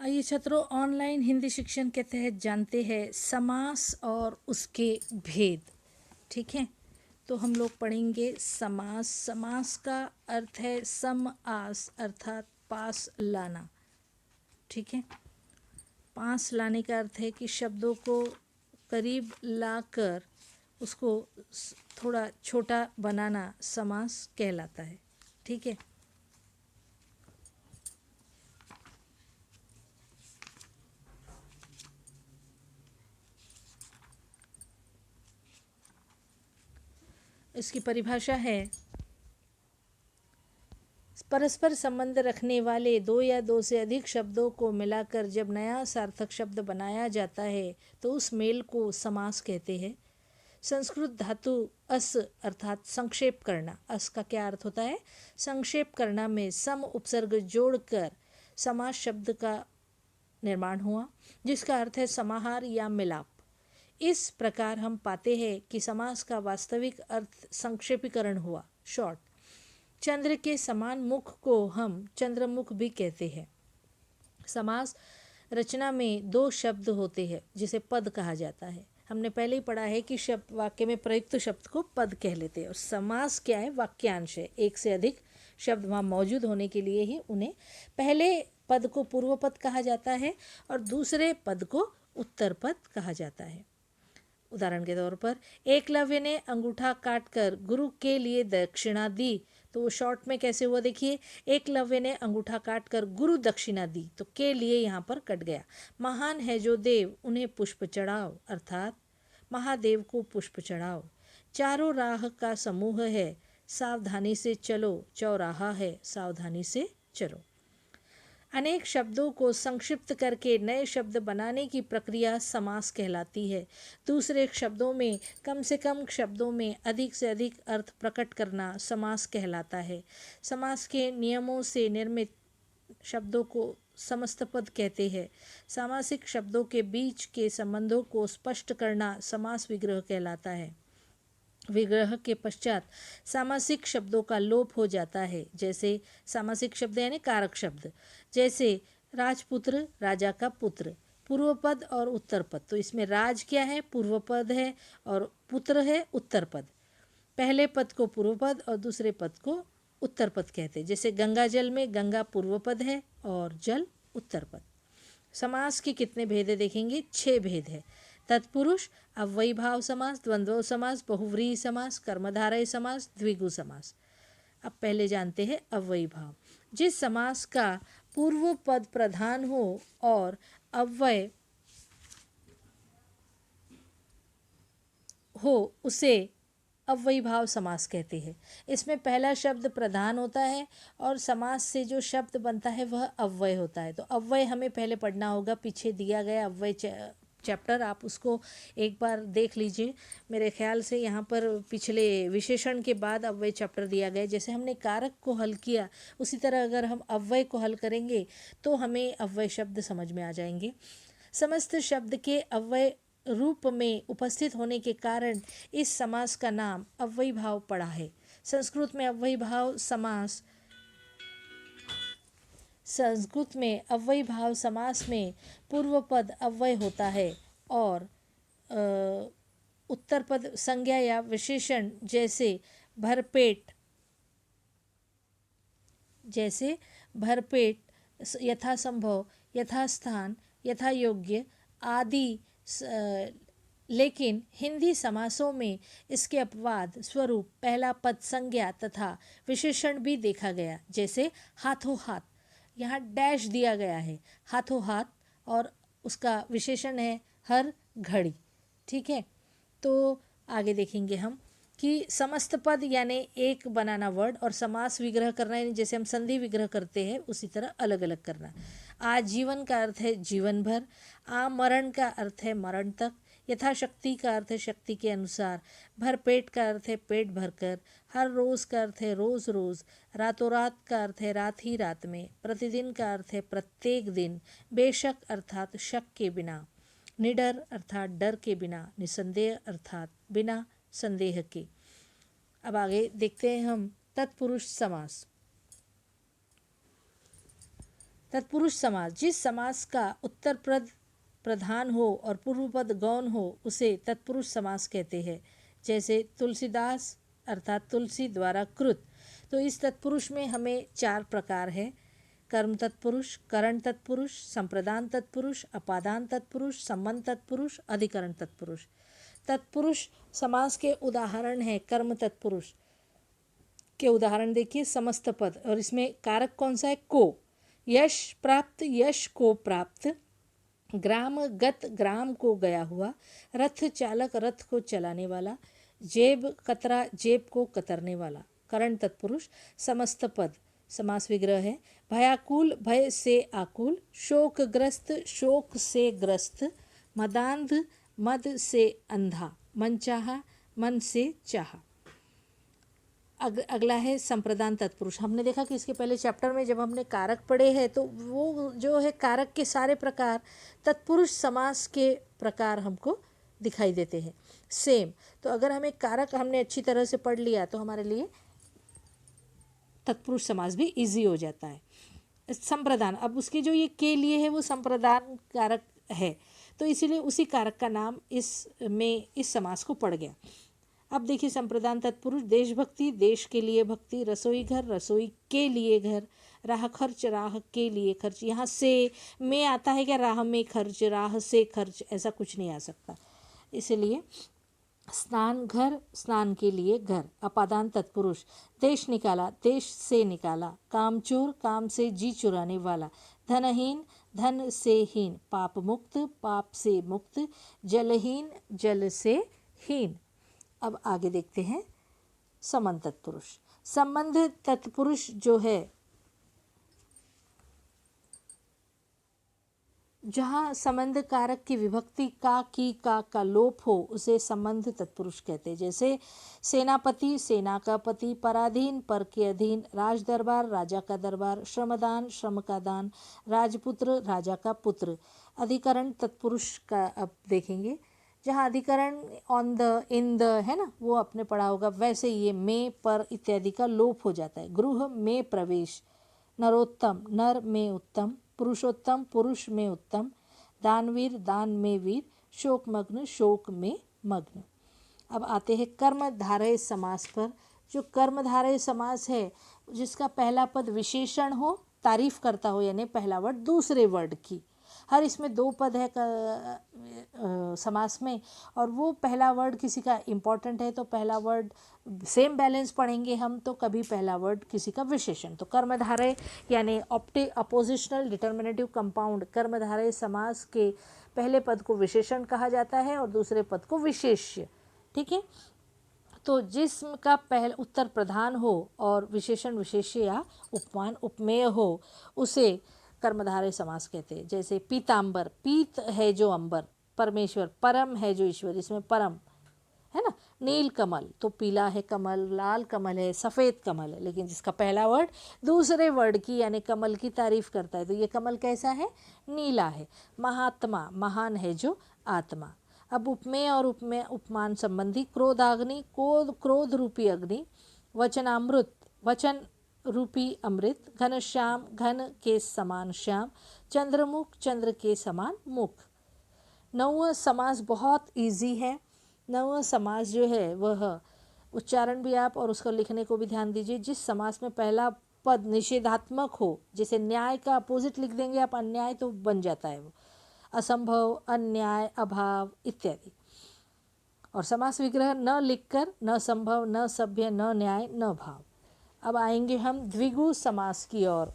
आइए छात्रों, ऑनलाइन हिंदी शिक्षण के तहत जानते हैं समास और उसके भेद। ठीक है, तो हम लोग पढ़ेंगे समास। समास का अर्थ है सम आस, अर्थात पास लाना। ठीक है, पास लाने का अर्थ है कि शब्दों को करीब लाकर उसको थोड़ा छोटा बनाना समास कहलाता है। ठीक है, इसकी परिभाषा है परस्पर संबंध रखने वाले दो या दो से अधिक शब्दों को मिलाकर जब नया सार्थक शब्द बनाया जाता है तो उस मेल को समास कहते हैं। संस्कृत धातु अस अर्थात संक्षेप करना। अस का क्या अर्थ होता है? संक्षेप करना में सम उपसर्ग जोड़कर समास शब्द का निर्माण हुआ, जिसका अर्थ है समाहार या मिलाप। इस प्रकार हम पाते हैं कि समास का वास्तविक अर्थ संक्षेपीकरण हुआ, शॉर्ट। चंद्र के समान मुख को हम चंद्रमुख भी कहते हैं। समास रचना में दो शब्द होते हैं जिसे पद कहा जाता है। हमने पहले ही पढ़ा है कि शब्द वाक्य में प्रयुक्त शब्द को पद कह लेते हैं। और समास क्या है? वाक्यांश है। एक से अधिक शब्द वहाँ मौजूद होने के लिए ही उन्हें पहले पद को पूर्व पद कहा जाता है और दूसरे पद को उत्तर पद कहा जाता है। उदाहरण के तौर पर, एकलव्य ने अंगूठा काटकर गुरु के लिए दक्षिणा दी, तो वो शॉर्ट में कैसे हुआ देखिए। एकलव्य ने अंगूठा काटकर गुरु दक्षिणा दी, तो के लिए यहाँ पर कट गया। महान है जो देव उन्हें पुष्प चढ़ाओ, अर्थात महादेव को पुष्प चढ़ाओ। चारों राह का समूह है, सावधानी से चलो, चौराहा है, सावधानी से चलो। अनेक शब्दों को संक्षिप्त करके नए शब्द बनाने की प्रक्रिया समास कहलाती है। दूसरे शब्दों में कम से कम शब्दों में अधिक से अधिक अर्थ प्रकट करना समास कहलाता है। समास के नियमों से निर्मित शब्दों को समस्त पद कहते हैं। सामासिक शब्दों के बीच के संबंधों को स्पष्ट करना समास विग्रह कहलाता है। विग्रह के पश्चात सामासिक शब्दों का लोप हो जाता है। जैसे सामासिक शब्द यानी कारक शब्द, जैसे राजपुत्र, राजा का पुत्र। पूर्व पद और उत्तर पद, तो इसमें राज क्या है? पूर्व पद है, और पुत्र है उत्तर पद। पहले पद को पूर्व पद और दूसरे पद को उत्तर पद कहते हैं। जैसे गंगा जल में गंगा पूर्व पद है और जल उत्तर पद। समास के कितने भेद है देखेंगे? 6 भेद है। तत्पुरुष, अव्ययी भाव समास, द्वंद्व समास, बहुव्रीहि समास, कर्मधारय समास, द्विगु समास। अब पहले जानते हैं अव्ययी भाव। जिस समास का पूर्व पद प्रधान हो और अव्यय हो उसे अव्ययी भाव समास कहते हैं। इसमें पहला शब्द प्रधान होता है और समास से जो शब्द बनता है वह अव्यय होता है। तो अव्यय हमें पहले पढ़ना होगा। पीछे दिया गया अव्यय चैप्टर, आप उसको एक बार देख लीजिए। मेरे ख्याल से यहाँ पर पिछले विशेषण के बाद अव्यय चैप्टर दिया गया। जैसे हमने कारक को हल किया, उसी तरह अगर हम अव्यय को हल करेंगे तो हमें अव्यय शब्द समझ में आ जाएंगे। समस्त शब्द के अव्यय रूप में उपस्थित होने के कारण इस समास का नाम अव्ययी भाव पड़ा है। संस्कृत में अव्ययी भाव समास में पूर्व पद अव्यय होता है और उत्तर पद संज्ञा या विशेषण जैसे भरपेट, यथासंभव, यथास्थान, यथा योग्य आदि। लेकिन हिंदी समासों में इसके अपवाद स्वरूप पहला पद संज्ञा तथा विशेषण भी देखा गया। जैसे हाथों हाथ, यहाँ डैश दिया गया है, हाथों हाथ, और उसका विशेषण है हर घड़ी। ठीक है, तो आगे देखेंगे हम कि समस्त पद यानी एक बनाना वर्ड, और समास विग्रह करना यानी जैसे हम संधि विग्रह करते हैं उसी तरह अलग अलग करना। आजीवन का अर्थ है जीवन भर। आमरण का अर्थ है मरण तक। यथाशक्ति का अर्थ है शक्ति के अनुसार। भरपेट का अर्थ है पेट भरकर। हर रोज़ का अर्थ है रोज़ रोज़। रातों रात का अर्थ है रात ही रात में। प्रतिदिन का अर्थ है प्रत्येक दिन। बेशक अर्थात शक के बिना। निडर अर्थात डर के बिना। निसंदेह अर्थात बिना संदेह के। अब आगे देखते हैं हम तत्पुरुष समास। तत्पुरुष समास, जिस समास का उत्तर पद प्रधान हो और पूर्व पद गौण हो उसे तत्पुरुष समास कहते हैं। जैसे तुलसीदास अर्थात तुलसी द्वारा कृत। तो इस तत्पुरुष में हमें 4 प्रकार है: कर्म तत्पुरुष, करण तत्पुरुष, संप्रदान तत्पुरुष, अपादान तत्पुरुष, संबंध तत्पुरुष, अधिकरण तत्पुरुष। तत्पुरुष समास के उदाहरण हैं। कर्म तत्पुरुष के उदाहरण देखिए, समस्त पद, और इसमें कारक कौन सा है? को। यश प्राप्त, यश को प्राप्त। ग्राम गत, ग्राम को गया हुआ। रथ चालक, रथ को चलाने वाला। जेब कतरा, जेब को कतरने वाला। करण तत्पुरुष समस्त पद, समास विग्रह है। भयाकुल, भय से आकुल। शोकग्रस्त, शोक से ग्रस्त। मदांध, मद से अंधा। मनचाहा, मन से चाहा। अगला है संप्रदान तत्पुरुष। हमने देखा कि इसके पहले चैप्टर में जब हमने कारक पढ़े हैं तो वो जो है कारक के सारे प्रकार तत्पुरुष समास के प्रकार हमको दिखाई देते हैं सेम। तो अगर हमें कारक हमने अच्छी तरह से पढ़ लिया तो हमारे लिए तत्पुरुष समास भी इजी हो जाता है। संप्रदान, अब उसके जो ये के लिए है वो संप्रदान कारक है, तो इसीलिए उसी कारक का नाम इस समास को पड़ गया। अब देखिए संप्रदान तत्पुरुष, देशभक्ति, देश के लिए भक्ति। रसोई घर, रसोई के लिए घर। राह खर्च, राह के लिए खर्च। यहाँ से में आता है क्या? राह में खर्च, राह से खर्च, ऐसा कुछ नहीं आ सकता। इसलिए स्नान, घर, स्नान के लिए घर। अपादान तत्पुरुष, देश निकाला, देश से निकाला। कामचोर, काम से जी चुराने वाला। धनहीन, धन से हीन। पाप मुक्त, पाप से मुक्त। जलहीन, जल से हीन। अब आगे देखते हैं संबंध तत्पुरुष। संबंध तत्पुरुष जो है, जहाँ संबंध कारक की विभक्ति का, की, का लोप हो उसे संबंध तत्पुरुष कहते हैं। जैसे सेनापति, सेना का पति। पराधीन, पर के अधीन। राज दरबार, राजा का दरबार। श्रमदान, श्रम का दान। राजपुत्र, राजा का पुत्र। अधिकरण तत्पुरुष का अब देखेंगे, जहाँ अधिकरण ऑन द, इन द है ना, वो आपने पढ़ा होगा। वैसे ये में, पर इत्यादि का लोप हो जाता है। गृह में प्रवेश। नरोत्तम, नर में उत्तम। पुरुषोत्तम, पुरुष में उत्तम। दानवीर, दान में वीर। शोकमग्न, शोक में मग्न। अब आते हैं कर्मधारय समास पर। जो कर्मधारय समास है, जिसका पहला पद विशेषण हो, तारीफ करता हो, यानी पहला वर्ड दूसरे वर्ड की। हर इसमें 2 पद है समास में, और वो पहला वर्ड किसी का इम्पोर्टेंट है तो पहला वर्ड सेम बैलेंस पढ़ेंगे हम, तो कभी पहला वर्ड किसी का विशेषण। तो कर्मधारय यानी अपोजिशनल डिटर्मिनेटिव कंपाउंड कर्मधारय समास के पहले पद को विशेषण कहा जाता है और दूसरे पद को विशेष्य। ठीक है, तो जिसम का पहला उत्तर प्रधान हो और विशेषण विशेष्य या उपमान उपमेय हो उसे कर्मधारय समास कहते हैं। जैसे पीतांबर, पीत है जो अंबर। परमेश्वर, परम है जो ईश्वर, इसमें परम है ना। नील कमल, तो पीला है कमल, लाल कमल है, सफ़ेद कमल है, लेकिन जिसका पहला वर्ड दूसरे वर्ड की यानी कमल की तारीफ करता है, तो ये कमल कैसा है? नीला है। महात्मा, महान है जो आत्मा। अब उपमेय और उपमेय उपमान संबंधी। क्रोधाग्नि, क्रोध रूपी अग्नि। वचनामृत, वचन रूपी अमृत। घनश्याम, घन के समान श्याम। चंद्रमुख, चंद्र के समान मुख। नौवां समास बहुत इजी है। नौवां समास जो है वह उच्चारण भी आप और उसको लिखने को भी ध्यान दीजिए। जिस समास में पहला पद निषेधात्मक हो, जैसे न्याय का अपोजिट लिख देंगे आप अन्याय, तो बन जाता है वो असंभव, अन्याय, अभाव इत्यादि। और समास विग्रह न लिखकर न संभव, न सभ्य, न न्याय, न भाव। अब आएंगे हम द्विगु समास की ओर।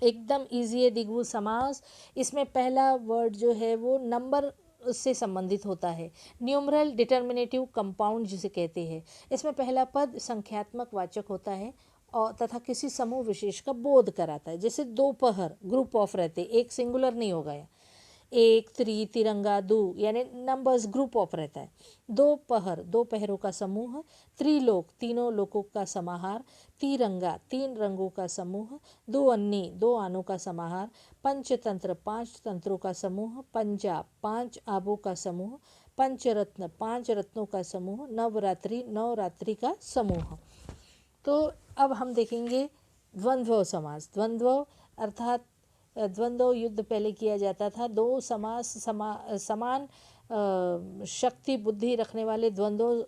एकदम इजी है द्विगु समास। इसमें पहला वर्ड जो है वो नंबर से संबंधित होता है। न्यूमरल डिटर्मिनेटिव कंपाउंड जिसे कहते हैं। इसमें पहला पद संख्यात्मक वाचक होता है और तथा किसी समूह विशेष का बोध कराता है। जैसे दोपहर, ग्रुप ऑफ रहते, एक सिंगुलर नहीं होगा। 1, 3, तिरंगा, 2 यानी नंबर्स ग्रुप ऑफ रहता है। दोपहर, दो पहरों का समूह। त्रिलोक, तीनों लोकों का समाहार। तिरंगा, 3 रंगों का समूह। दो अन्नी, 2 आनों का समाहार। पंचतंत्र, 5 तंत्रों का समूह। पंजाब, 5 आबों का समूह। पंचरत्न, 5 रत्नों का समूह। नवरात्रि, 9 रात्रि का समूह। तो अब हम देखेंगे द्वंद्व समास। द्वंद्व अर्थात द्वंद्व युद्ध पहले किया जाता था। दो समान शक्ति बुद्धि रखने वाले द्वंद्व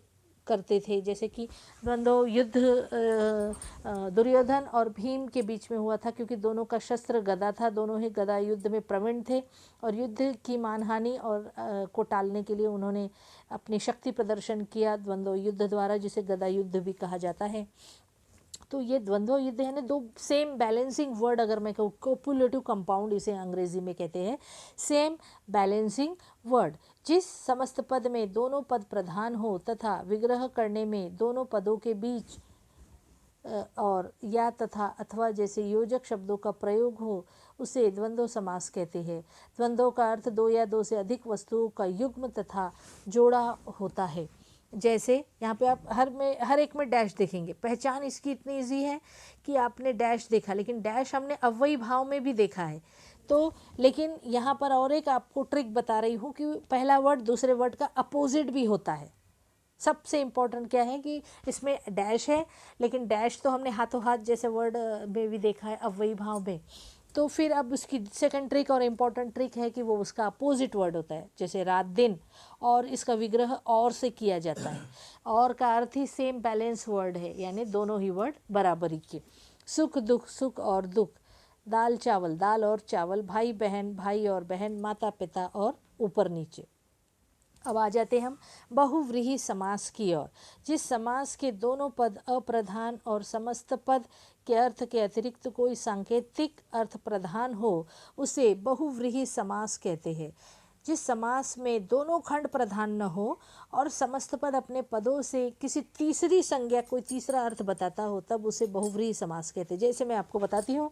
करते थे, जैसे कि द्वंद्व युद्ध दुर्योधन और भीम के बीच में हुआ था, क्योंकि दोनों का शस्त्र गदा था, दोनों ही गदा युद्ध में प्रवीण थे और युद्ध की मानहानि और को टालने के लिए उन्होंने अपनी शक्ति प्रदर्शन किया द्वंद्व युद्ध द्वारा, जिसे गदा युद्ध भी कहा जाता है। तो ये द्वंद्व युद्ध है ना, दो सेम बैलेंसिंग वर्ड, अगर मैं कहूँ कोपुलेटिव कंपाउंड इसे अंग्रेजी में कहते हैं, सेम बैलेंसिंग वर्ड, जिस समस्त पद में दोनों पद प्रधान हो तथा विग्रह करने में दोनों पदों के बीच और या तथा अथवा जैसे योजक शब्दों का प्रयोग हो उसे द्वंद्व समास कहते हैं। द्वंद्व का अर्थ दो या दो से अधिक वस्तुओं का युग्म तथा जोड़ा होता है। जैसे यहाँ पे आप हर एक में डैश देखेंगे। पहचान इसकी इतनी ईजी है कि आपने डैश देखा, लेकिन डैश हमने अव्ययी भाव में भी देखा है। तो लेकिन यहाँ पर और एक आपको ट्रिक बता रही हूँ कि पहला वर्ड दूसरे वर्ड का अपोजिट भी होता है। सबसे इम्पोर्टेंट क्या है कि इसमें डैश है, लेकिन डैश तो हमने हाथों हाथ जैसे वर्ड में भी देखा है अव्ययी भाव में। तो फिर अब उसकी सेकंड ट्रिक और इम्पॉर्टेंट ट्रिक है कि वो उसका अपोजिट वर्ड होता है, जैसे रात दिन, और इसका विग्रह और से किया जाता है। और का अर्थ ही सेम बैलेंस वर्ड है, यानी दोनों ही वर्ड बराबरी के। सुख दुख, सुख और दुख, दाल चावल, दाल और चावल, भाई बहन, भाई और बहन, माता पिता और ऊपर नीचे। अब आ जाते हम बहुव्रीहि समास की ओर। जिस समास के दोनों पद अप्रधान और समस्त पद के अर्थ के अतिरिक्त कोई सांकेतिक अर्थ प्रधान हो उसे बहुव्रीहि समास कहते हैं। जिस समास में दोनों खंड प्रधान न हो और समस्त पद अपने पदों से किसी तीसरी संज्ञा, कोई तीसरा अर्थ बताता हो, तब उसे बहुव्रीहि समास कहते हैं। जैसे मैं आपको बताती हूँ,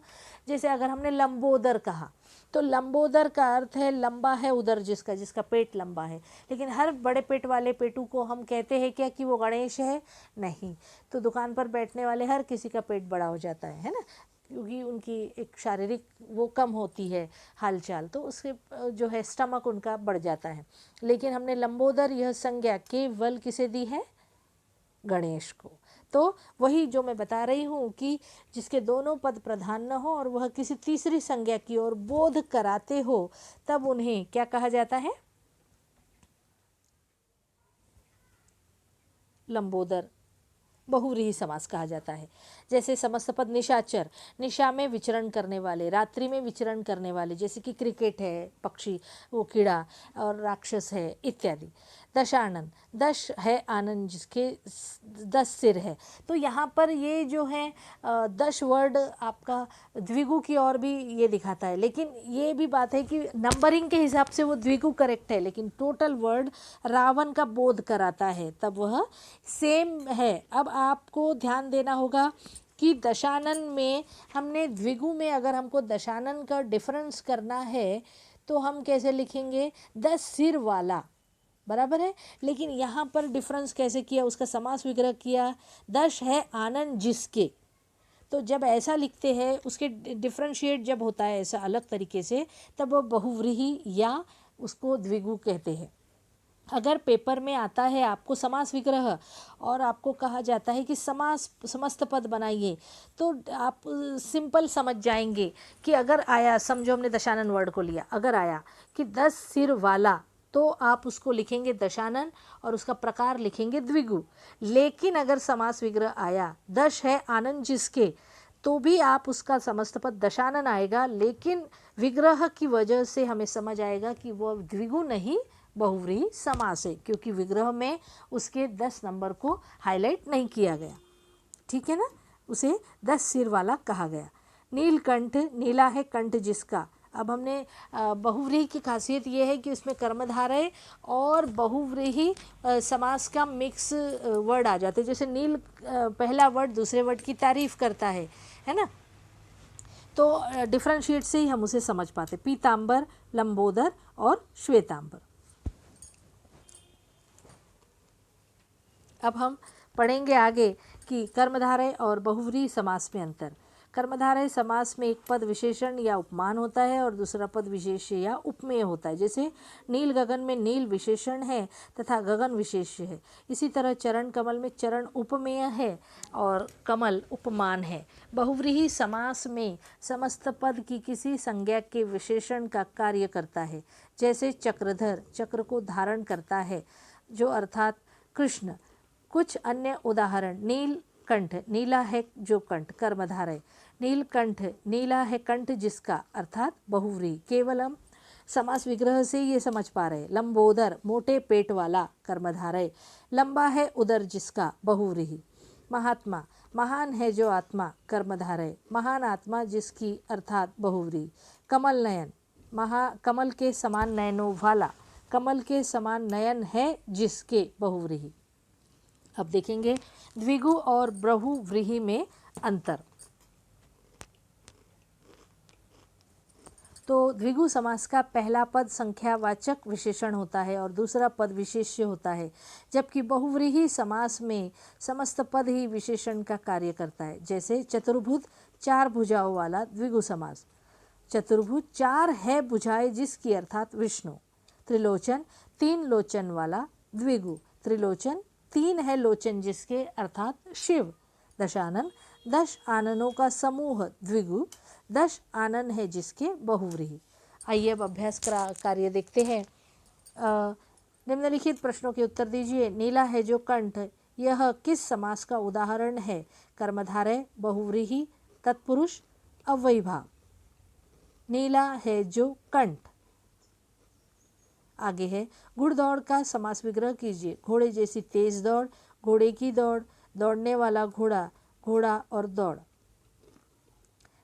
जैसे अगर हमने लंबोदर कहा तो लंबोदर का अर्थ है लंबा है उदर जिसका पेट लंबा है, लेकिन हर बड़े पेट वाले पेटू को हम कहते हैं क्या कि वो गणेश है? नहीं। तो दुकान पर बैठने वाले हर किसी का पेट बड़ा हो जाता है ना, क्योंकि उनकी एक शारीरिक वो कम होती है हालचाल, तो उसके जो है स्टमक उनका बढ़ जाता है। लेकिन हमने लंबोदर यह संज्ञा केवल किसे दी है? गणेश को। तो वही जो मैं बता रही हूँ कि जिसके दोनों पद प्रधान न हो और वह किसी तीसरी संज्ञा की ओर बोध कराते हो, तब उन्हें क्या कहा जाता है? लंबोदर बहुव्रीहि समास कहा जाता है। जैसे समस्त पद निशाचर, निशा में विचरण करने वाले, रात्रि में विचरण करने वाले, जैसे कि क्रिकेट है पक्षी, वो कीड़ा, और राक्षस है इत्यादि। दशानन, दश है आनंद जिसके 10 सिर है। तो यहाँ पर ये जो है 10 वर्ड आपका द्विगु की ओर भी ये दिखाता है, लेकिन ये भी बात है कि नंबरिंग के हिसाब से वो द्विगु करेक्ट है, लेकिन टोटल वर्ड रावण का बोध कराता है, तब वह सेम है। अब आपको ध्यान देना होगा कि दशानन में हमने द्विगु में अगर हमको दशानन का डिफरेंस करना है तो हम कैसे लिखेंगे? 10 सिर वाला, बराबर है। लेकिन यहाँ पर डिफरेंस कैसे किया? उसका समास विग्रह किया, 10 है आनंद जिसके। तो जब ऐसा लिखते हैं, उसके डिफरेंशिएट जब होता है ऐसा अलग तरीके से, तब वो बहुव्रीहि या उसको द्विगु कहते हैं। अगर पेपर में आता है आपको समास विग्रह और आपको कहा जाता है कि समास समस्त पद बनाइए, तो आप सिंपल समझ जाएंगे कि अगर आया, समझो हमने दशानन वर्ड को लिया, अगर आया कि 10 सिर वाला, तो आप उसको लिखेंगे दशानन और उसका प्रकार लिखेंगे द्विगु। लेकिन अगर समास विग्रह आया 10 है आनंद जिसके, तो भी आप उसका समस्त पद दशानन आएगा, लेकिन विग्रह की वजह से हमें समझ आएगा कि वह द्विगु नहीं बहुव्रीहि समास है, क्योंकि विग्रह में उसके 10 नंबर को हाईलाइट नहीं किया गया। ठीक है ना, उसे 10 सिर वाला कहा गया। नीलकंठ, नीला है कंठ जिसका। अब हमने बहुव्रीहि की खासियत ये है कि उसमें कर्मधारय और बहुव्रीहि समास का मिक्स वर्ड आ जाते हैं। जैसे नील पहला वर्ड दूसरे वर्ड की तारीफ करता है ना, तो डिफरेंशिएट से ही हम उसे समझ पाते। पीतांबर, लंबोदर और श्वेतांबर। अब हम पढ़ेंगे आगे कि कर्मधारय और बहुव्रीहि समास में अंतर। कर्मधारय समास में एक पद विशेषण या उपमान होता है और दूसरा पद विशेष्य या उपमेय होता है। जैसे नील गगन में नील विशेषण है तथा गगन विशेष्य है। इसी तरह चरण कमल में चरण उपमेय है और कमल उपमान है। बहुव्रीहि समास में समस्त पद की किसी संज्ञा के विशेषण का कार्य करता है। जैसे चक्रधर चक्र को धारण करता है जो अर्थात कृष्ण। कुछ अन्य उदाहरण, नीलकंठ नीला है जो कंठ कर्मधारय, नीलकंठ नीला है कंठ जिसका अर्थात बहुव्रीहि। केवलम समास विग्रह से ये समझ पा रहे। लंबोदर मोटे पेट वाला कर्मधारय, लंबा है उदर जिसका बहुव्रीहि। महात्मा महान है जो आत्मा कर्मधारय, महान आत्मा जिसकी अर्थात बहुव्रीहि। कमल नयन कमल के समान नयनों वाला, कमल के समान नयन है जिसके बहुव्रीहि। अब देखेंगे द्विगु और बहुव्रीहि में अंतर। तो द्विगु समास का पहला पद संख्यावाचक विशेषण होता है और दूसरा पद विशेष्य होता है, जबकि बहुव्रीहि समास में समस्त पद ही विशेषण का कार्य करता है। जैसे चतुर्भुज चार भुजाओं वाला द्विगु समास, चतुर्भुज चार है भुजाएं जिसकी अर्थात विष्णु। त्रिलोचन तीन लोचन वाला द्विगु, त्रिलोचन तीन है लोचन जिसके अर्थात शिव। दशानन 10 आननों का समूह द्विगु, 10 आनन है जिसके बहुव्रीहि। आइए अब अभ्यास कार्य देखते हैं। निम्नलिखित प्रश्नों के उत्तर दीजिए। नीला है जो कंठ, यह किस समास का उदाहरण है? कर्मधारय, बहुव्रीहि, तत्पुरुष, अव्ययीभाव। नीला है जो कंठ। आगे है घुड़दौड़ का समास विग्रह कीजिए। घोड़े जैसी तेज दौड़, घोड़े की दौड़, दौड़ने वाला घोड़ा, घोड़ा और दौड़।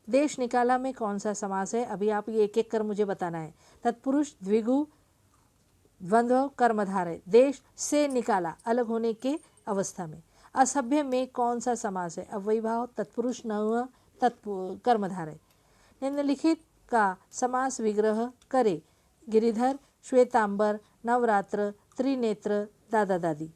देश निकाला में कौन सा समास है? अभी आप ये एक एक कर मुझे बताना है। तत्पुरुष, द्विगु, द्वंद्व, कर्मधारय। देश से निकाला अलग होने के अवस्था में। असभ्य में कौन सा समास है? अव्ययीभाव, तत्पुरुष, नव, कर्मधारय। निम्नलिखित का समास विग्रह करे। गिरिधर, श्वेतांबर, नवरात्र, त्रिनेत्र, दादा दादी।